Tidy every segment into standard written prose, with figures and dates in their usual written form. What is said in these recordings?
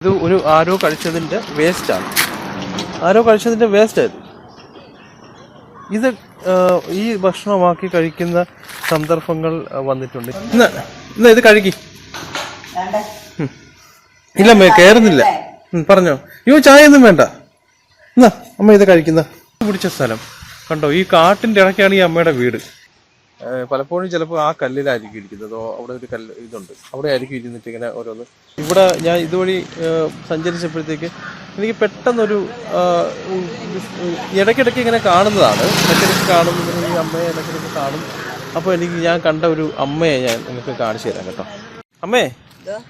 ഇത് ഒരു ആരോ കഴിച്ചതിന്റെ വേസ്റ്റ് ആണ്. ആരോ കഴിച്ചതിന്റെ വേസ്റ്റ് ആയിരുന്നു ഇത്. ഈ ഭക്ഷണമാക്കി കഴിക്കുന്ന സന്ദർഭങ്ങൾ വന്നിട്ടുണ്ട്. ഇന്ന് ഇത് കഴുകി ഇല്ല കയറുന്നില്ല. പറഞ്ഞോ. ചായ ഒന്നും വേണ്ട. എന്നാ അമ്മ ഇത് കഴിക്കുന്ന പിടിച്ച സ്ഥലം കണ്ടോ. ഈ കാട്ടിന്റെ ഇടയ്ക്കാണ് ഈ അമ്മയുടെ വീട്. പലപ്പോഴും ചിലപ്പോൾ ആ കല്ലിലായിരിക്കും ഇരിക്കുന്നത്. അവിടെ ഒരു കല്ല് ഇതുണ്ട്, അവിടെ ആയിരിക്കും ഇരുന്നിട്ട് ഇങ്ങനെ ഓരോന്ന്. ഇവിടെ ഞാൻ ഇതുവഴി സഞ്ചരിച്ചപ്പോഴത്തേക്ക് എനിക്ക് പെട്ടെന്നൊരു ഇടയ്ക്കിടയ്ക്ക് ഇങ്ങനെ കാണുന്നതാണ്. ഇടയ്ക്കിടയ്ക്ക് കാണുന്നത് ഈ അമ്മയെ ഇടയ്ക്കിടയ്ക്ക് കാണും. അപ്പോൾ ഞാൻ കണ്ട ഒരു അമ്മയെ ഞാൻ നിങ്ങൾക്ക് കാണിച്ചു തരാം കേട്ടോ. അമ്മേ,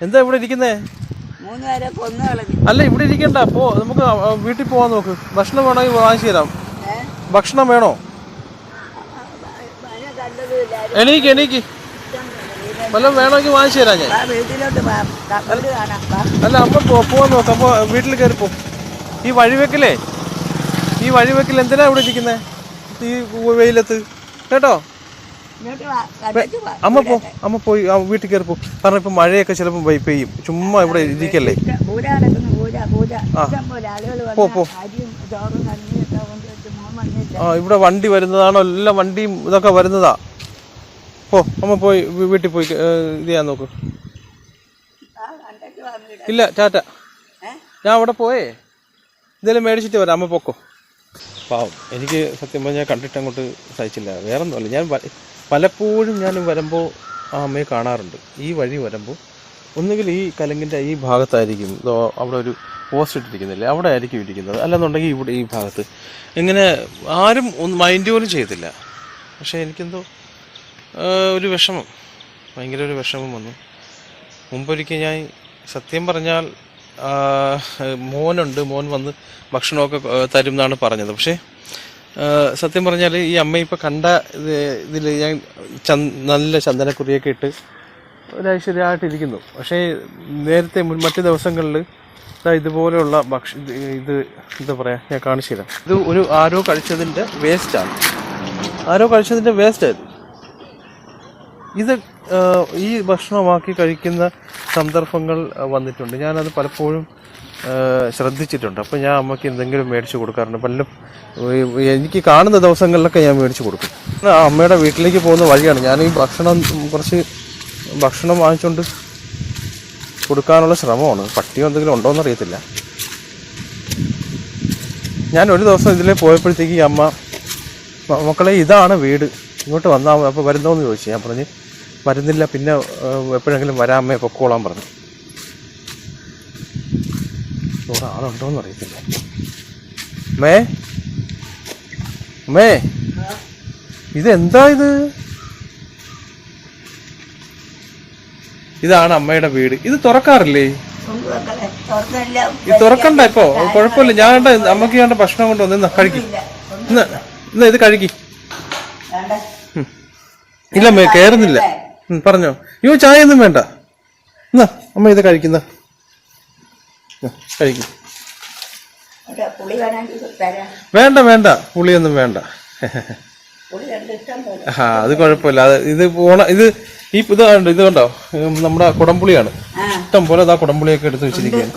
എന്താ ഇവിടെ ഇരിക്കുന്നേ? അല്ല, ഇവിടെ ഇരിക്കണ്ട. അപ്പോ നമുക്ക് വീട്ടിൽ പോവാൻ നോക്ക്. ഭക്ഷണം വേണമെങ്കിൽ വാങ്ങിച്ചു തരാം. ഭക്ഷണം വേണോ? എണീക്ക് വല്ലതും വേണമെങ്കിൽ വാങ്ങിച്ചു തരാം ഞാൻ. അല്ല, അമ്മ പോവാൻ നോക്കാം. അപ്പൊ വീട്ടിൽ കയറിപ്പോ. ഈ വഴിവെക്കൽ എന്തിനാ ഇവിടെ ഇരിക്കുന്നേ ഈ വെയിലത്ത്? കേട്ടോ, അമ്മ പോയി വീട്ടിൽ കയറിപ്പോ. കാരണം ഇപ്പൊ മഴയൊക്കെ ചിലപ്പോ പെയ്യും. ചുമ്മാ ഇവിടെ ഇരിക്കല്ലേ. പോ. ഇവിടെ വണ്ടി വരുന്നതാണോ? എല്ലാം വണ്ടിയും ഇതൊക്കെ വരുന്നതാ. അമ്മ പോയി വീട്ടിൽ പോയി ഇത് ചെയ്യാൻ നോക്ക്. ഇല്ല, ടാറ്റ. ഞാൻ അവിടെ പോയേ ഇതെല്ലാം മേടിച്ചിട്ട് വരാം. അമ്മ പൊക്കോ. പാവം, എനിക്ക് സത്യം പറഞ്ഞാൽ കണ്ടിട്ട് അങ്ങോട്ട് സഹിച്ചില്ല. വേറെ ഒന്നുമല്ല, ഞാൻ പലപ്പോഴും ഞാൻ വരുമ്പോൾ ആ അമ്മയെ കാണാറുണ്ട്. ഈ വഴി വരുമ്പോൾ ഒന്നുകിൽ ഈ കലങ്ങിൻ്റെ ഈ ഭാഗത്തായിരിക്കും, അവിടെ ഒരു പോസ്റ്റ് ഇട്ടിരിക്കുന്നില്ലേ, അവിടെ ആയിരിക്കും ഇരിക്കുന്നത്. അല്ലെന്നുണ്ടെങ്കിൽ ഇവിടെ ഈ ഭാഗത്ത്. ഇങ്ങനെ ആരും ഒന്ന് മൈൻഡ് പോലും ചെയ്തില്ല. പക്ഷേ എനിക്കെന്തോ ഒരു വിഷമം, ഭയങ്കര ഒരു വിഷമം വന്നു. മുമ്പൊരിക്കൽ ഞാൻ സത്യം പറഞ്ഞാൽ മോനുണ്ട്, മോൻ വന്ന് ഭക്ഷണമൊക്കെ തരും എന്നാണ് പറഞ്ഞത്. പക്ഷേ സത്യം പറഞ്ഞാൽ ഈ അമ്മ ഇപ്പം കണ്ട ഇതിൽ ഞാൻ നല്ല ചന്ദനക്കുറിയൊക്കെ ഇട്ട് ഒരു ഐശ്വര്യമായിട്ടിരിക്കുന്നു. പക്ഷേ നേരത്തെ മറ്റു ദിവസങ്ങളിൽ ഇതുപോലെയുള്ള ഇത് എന്താ പറയുക, ഞാൻ കാണിച്ചു തരാം. ഇത് ഒരു ആരോ കഴിച്ചതിൻ്റെ വേസ്റ്റാണ്. ഇത് ഈ ഭക്ഷണമാക്കി കഴിക്കുന്ന സന്ദർഭങ്ങൾ വന്നിട്ടുണ്ട്. ഞാനത് പലപ്പോഴും ശ്രദ്ധിച്ചിട്ടുണ്ട്. അപ്പോൾ ഞാൻ അമ്മയ്ക്ക് എന്തെങ്കിലും മേടിച്ച് കൊടുക്കാറുണ്ട്. പലരും എനിക്ക് കാണുന്ന ദിവസങ്ങളിലൊക്കെ ഞാൻ മേടിച്ച് കൊടുക്കും. അമ്മയുടെ വീട്ടിലേക്ക് പോകുന്ന വഴിയാണ്. ഞാൻ ഈ കുറച്ച് ഭക്ഷണം വാങ്ങിച്ചുകൊണ്ട് കൊടുക്കാനുള്ള ശ്രമമാണ്. പട്ടിയോ എന്തെങ്കിലും ഉണ്ടോയെന്ന് അറിയത്തില്ല. ഞാൻ ഒരു ദിവസം ഇതിലേ പോയപ്പോഴത്തേക്ക് ഈ അമ്മ, മക്കളെ ഇതാണ് വീട്, ഇങ്ങോട്ട് വന്നാൽ അപ്പോൾ വരുന്നോന്ന് ചോദിച്ചു. ഞാൻ പറഞ്ഞ് വരുന്നില്ല, പിന്നെ എപ്പോഴെങ്കിലും വരാമേ, പൊക്കോളാൻ പറഞ്ഞു. ഇവിടെ ആളുണ്ടോയെന്ന് അറിയത്തില്ല. അമ്മേ, ഇതെന്താ ഇത്? ഇതാണ് അമ്മയുടെ വീട്. ഇത് തുറക്കാറില്ലേ? ഇത് തുറക്കണ്ട ഇപ്പൊ, കുഴപ്പമില്ല. ഞാൻ കണ്ട അമ്മക്ക് കണ്ട ഭക്ഷണം കൊണ്ട് വന്ന് കഴിക്കും. ഇന്ന് ഇത് കഴിക്കും. ഇല്ല കയറുന്നില്ല. പറഞ്ഞോ. ചായ ഒന്നും വേണ്ട. എന്നാ അമ്മ ഇത് കഴിക്കുന്ന കഴിക്കും. വേണ്ട, പുളിയൊന്നും വേണ്ട. അത് കുഴപ്പമില്ല. ഇത് ഇത് കണ്ടോ, നമ്മുടെ കുടംപുളിയാണ്. ഇഷ്ടം പോലെ അതാ കുടംപുളിയൊക്കെ എടുത്ത് വെച്ചിരിക്കുകയാണ്.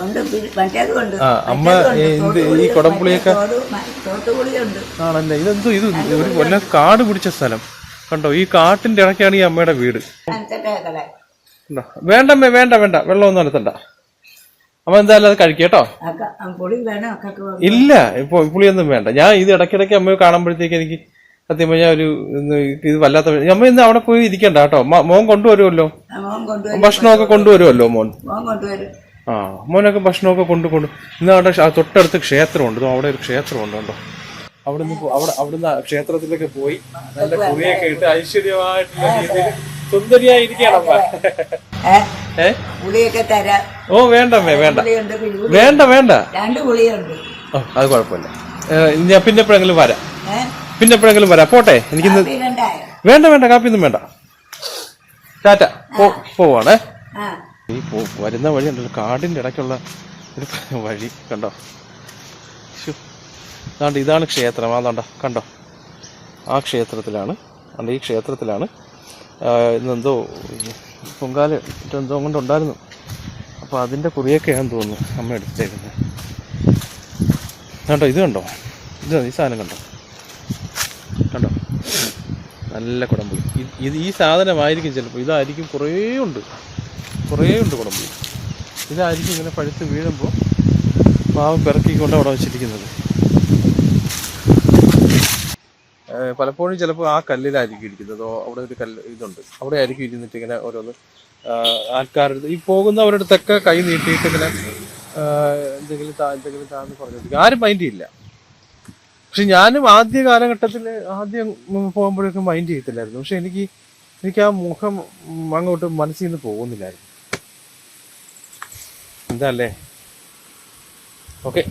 അമ്മ ഈ കുടംപുളിയൊക്കെ ആണല്ലേ. ഇതെന്തോ ഇത് ഒരു വല്ല കാട് പിടിച്ച സ്ഥലം കണ്ടോ. ഈ കാട്ടിന്റെ ഇടയ്ക്കാണ് ഈ അമ്മയുടെ വീട്. വേണ്ടമ്മേ, വേണ്ട, വെള്ളമൊന്നും അനത്തണ്ട. അമ്മ എന്തായാലും അത് കഴിക്കട്ടോ. ഇല്ല, ഇപ്പൊ പുളിയൊന്നും വേണ്ട. ഞാൻ ഇത് ഇടയ്ക്കിടയ്ക്ക് അമ്മയെ കാണുമ്പോഴത്തേക്ക് എനിക്ക് സത്യം പറഞ്ഞാൽ ഇത് വല്ലാത്ത. അമ്മ ഇന്ന് അവിടെ പോയി ഇരിക്കണ്ട കേട്ടോ. മോൻ കൊണ്ടുവരുമല്ലോ, ഭക്ഷണമൊക്കെ കൊണ്ടുവരുമല്ലോ മോൻ. മോനൊക്കെ ഭക്ഷണമൊക്കെ ഇന്ന് അവിടെ തൊട്ടടുത്ത് ക്ഷേത്രമുണ്ട്. അവിടെ ഒരു ക്ഷേത്രമുണ്ട് കേട്ടോ. അവിടുന്ന് ക്ഷേത്രത്തിലൊക്കെ പോയി നല്ല കുറിയൊക്കെ ഇട്ട് ഐശ്വര്യമായിട്ടുള്ള രീതിയിൽ സുന്ദരിയായിരിക്കണം. ഓ വേണ്ടമ്മേ, വേണ്ട. അത് കുഴപ്പമില്ല. ഞാൻ പിന്നെ എപ്പോഴെങ്കിലും വരാം. പോട്ടെ. എനിക്കിന്ന് വേണ്ട, കാപ്പിയൊന്നും വേണ്ട. ടാറ്റ. പോവാണേ. ഈ വരുന്ന വഴി ഉണ്ടല്ലോ, കാടിന്റെ ഇടയ്ക്കുള്ള ഒരു വഴി കണ്ടോ. ഇതാണ് ക്ഷേത്രം. കണ്ടോ, ആ ക്ഷേത്രത്തിലാണ്. ഈ ക്ഷേത്രത്തിലാണ് ഇന്നെന്തോ പൊങ്കാല എന്തോ കൊണ്ടുണ്ടായിരുന്നു. അപ്പോൾ അതിൻ്റെ കുറിയൊക്കെയാണെന്ന് തോന്നുന്നു അമ്മ എടുത്തേക്കുന്നത്. കണ്ടോ, ഇത് കണ്ടോ, ഈ സാധനം കണ്ടോ, നല്ല കുടംപുളി. ഈ സാധനമായിരിക്കും ചിലപ്പോൾ, ഇതായിരിക്കും കുറേ ഉണ്ട് കുടംപുളി. ഇതായിരിക്കും ഇങ്ങനെ പഴുത്ത് വീഴുമ്പോൾ പാവം പിറക്കിക്കൊണ്ട് അവിടെ വെച്ചിരിക്കുന്നത്. പലപ്പോഴും ചിലപ്പോൾ ആ കല്ലിലായിരിക്കും ഇരിക്കുന്നത്. അവിടെ ഒരു കല്ല് ഇതുണ്ട്, അവിടെ ആയിരിക്കും ഇരുന്നിട്ട് ഇങ്ങനെ ഓരോന്ന് ആൾക്കാരുടെ ഈ പോകുന്നവരടുത്തൊക്കെ കൈ നീട്ടിയിട്ട് ഇങ്ങനെ എന്തെങ്കിലും താന്ന് പറഞ്ഞിരിക്കും. ആരും മൈൻഡ് ചെയ്യില്ല. പക്ഷെ ഞാനും ആദ്യ കാലഘട്ടത്തിൽ ആദ്യം പോകുമ്പോഴേക്കും മൈൻഡ് ചെയ്യത്തില്ലായിരുന്നു. പക്ഷെ എനിക്ക് ആ മുഖം അങ്ങോട്ട് മനസ്സിൽ നിന്ന് പോകുന്നില്ലായിരുന്നു. എന്താ അല്ലേ? ഓക്കെ.